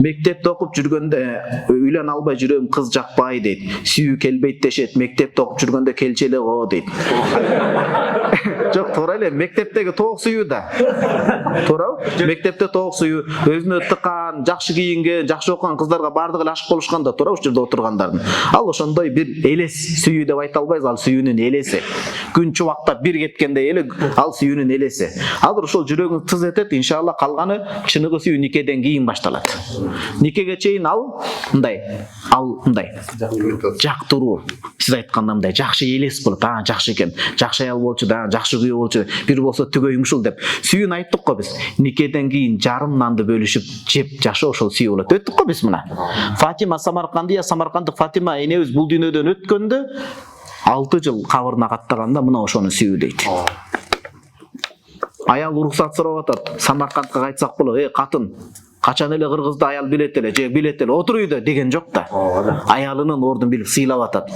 Мектепте окуп жүргөндө үйлөн албай жүрөм, кыз жакпай дейт. Сүйүү келбейт дешет. Мектепте окуп жүргөндө келчи эле го дейт. Жок, туура эле. Мектептеги тоок сүйүү да. Туурабы? Мектепте тоок сүйүү, өзүнө тыккан, жакшы кийинген, жакшы окуган кыздарга бардыгы эле ашык болушкан да, туурабы, ушул жерде отургандардын. Ал ошондой бир элес сүйүү деп айта албайбыз, ал сүйүүнүн элеси. Күн чубактап бир кеткенде эле ал сүйүүнүн элеси. Азыр ошол жүрөгүң тыз этет, иншалла калганы чыныгы сүйүү никеден кийин башталат. Никеге чейин ал мындай жактыруу. Сиз айткандай мындай жакшы элес болот. Жакшы экен, жакшы аял болчу да, жакшы күйөө болчу, бир болсо түгөйүң ушул деп. Сүйүүнү айттык го биз. Никеден кийин жарым нанды бөлүшүп жеп жашоо ошол сүйүү болот. Өттүк го биз мына. Фатима Самаркандык Фатима энебиз бул дүйнөдөн өткөндө 6 жыл кабырына каттаганда мына ошону сүйүү дейт. Аял уруксат сурап атат. Самаркандка кайтсак болот. Катын, качан эле кыргызды аял билет эле, же билет эле, отур үйдө деген жок да. Аялынын ордун билип сыйлап атат.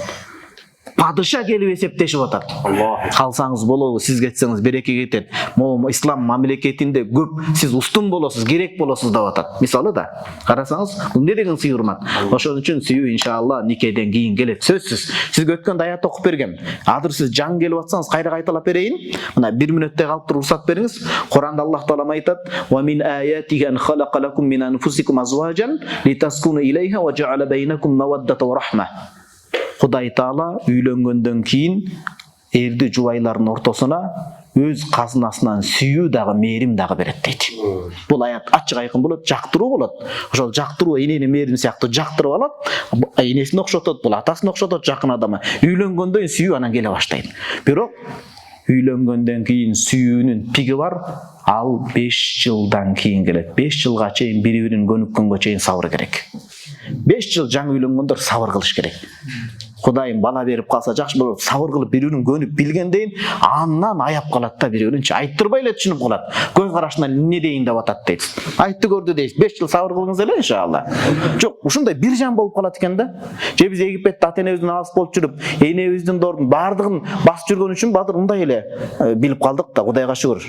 Падыша келип эсептешип атат. Калсаңыз болобу, сиз кетсеңиз береке кетет. Могу ислам мамлекетинде көп сиз устун болосуз, керек болосуз деп атат. Мисалы да. Карасаңыз, бул эмне деген сый урмат. Ошон үчүн сүйүү иншалла никеден кийин келет. Сөзсүз. Сизге өткөндө аят окуп бергем. Азыр сиз жаң келип атсаңыз, кайра кайталап берейин. Мына 1 мүнөттөй калып туруп уруксат бериңиз. Куранда Аллах таала айтат: "Ва мин аятиhi an khalaqa lakum min anfusikum azwajan litaskunu ilayha wa ja'ala baynakum mawaddatan wa rahma." Кудай Таала үйлөнгөндөн кийин эрди жубайлардын ортосуна өз казынасынан сүйүү дагы, мээрим дагы берет дейт. Бул аят ачык айкын болот, жактыруу болот. Ошол жактыруу энени мээрим сыяктуу жактырып алат. Энесине окшотот, бул атасына окшотот, жакын адамы. Үйлөнгөндөн сүйүү анан келе баштайт. Бирок үйлөнгөндөн кийин сүйүүнүн пиги бар. Ал 5 жылдан кийин келет. 5 жылга чейин бири-бирин көнүккөнгө чейин сабыр керек. 5 жыл жаңы үйлөнгөндөр сабыр кылыш керек. Кудайым бала берип калса жакшы болот. Сабыр кылып бири-бирин көнүп билгенден андан аяп калат да, бири-биринчи айттырбай эле түшүнүп калат. Көз карашынан эмне дейин деп атат дейт. Айтты көрдү дейт. 5 жыл сабыр кылыңыз эле иншалла. Жок, ушундай бир жан болуп калат экен да. Же биз Египетте ата-энебизден алыс болуп жүрүп, энебиздин дордун бардыгын басып жүргөн үчүн бадыр мындай эле билип калдык да, Кудайга шүгүр.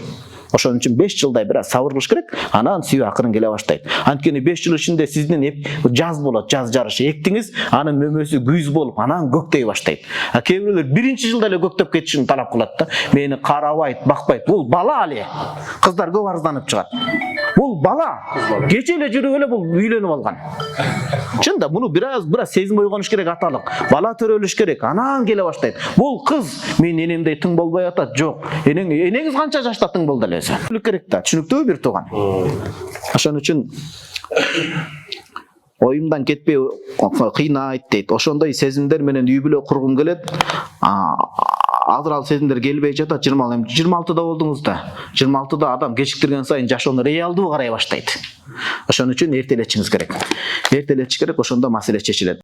Ошон үчүн 5 жылдай бир аз сабыр кылыш керек, анан сүйүү акырын келе баштайт. Анткени 5 жыл ичинде сиздин жаз болот, жаз жарышы эктиңиз, анын мөмөсү күз болуп, анан көктөй баштайт. Кээ бирөөлөр биринчи жылда эле көктөп кетишин талап кылат да. Мени карабайт, бакпайт. Бул бала эле. Кыздар көп арызданып чыгат. Бул бала. Кече эле жүрүп эле бул үйлөнүп алган. Чын да, муну бир аз сезим ойгонуш керек аталык. Бала төрөлүш керек, анан келе баштайт. Бул кыз мен энемдей тың болбой атат. Жок. Энеңиз канча жашта тың болду эле? Түшүнүк керек да, түшүнүктүүбү бир тууган. Ошон үчүн оюмдан кетпей кыйнайт дейт. Ошондой сезимдер менен үй бүлө кургум келет. Азыр ал сезимдер келбей жатат. 26да болдуңуз да. 26да адам кечиктирген сайын жашоону реалдуу карай баштайт. Ошон үчүн эртелетишиңиз керек. Эртелетиш керек, ошондо маселе чечилет.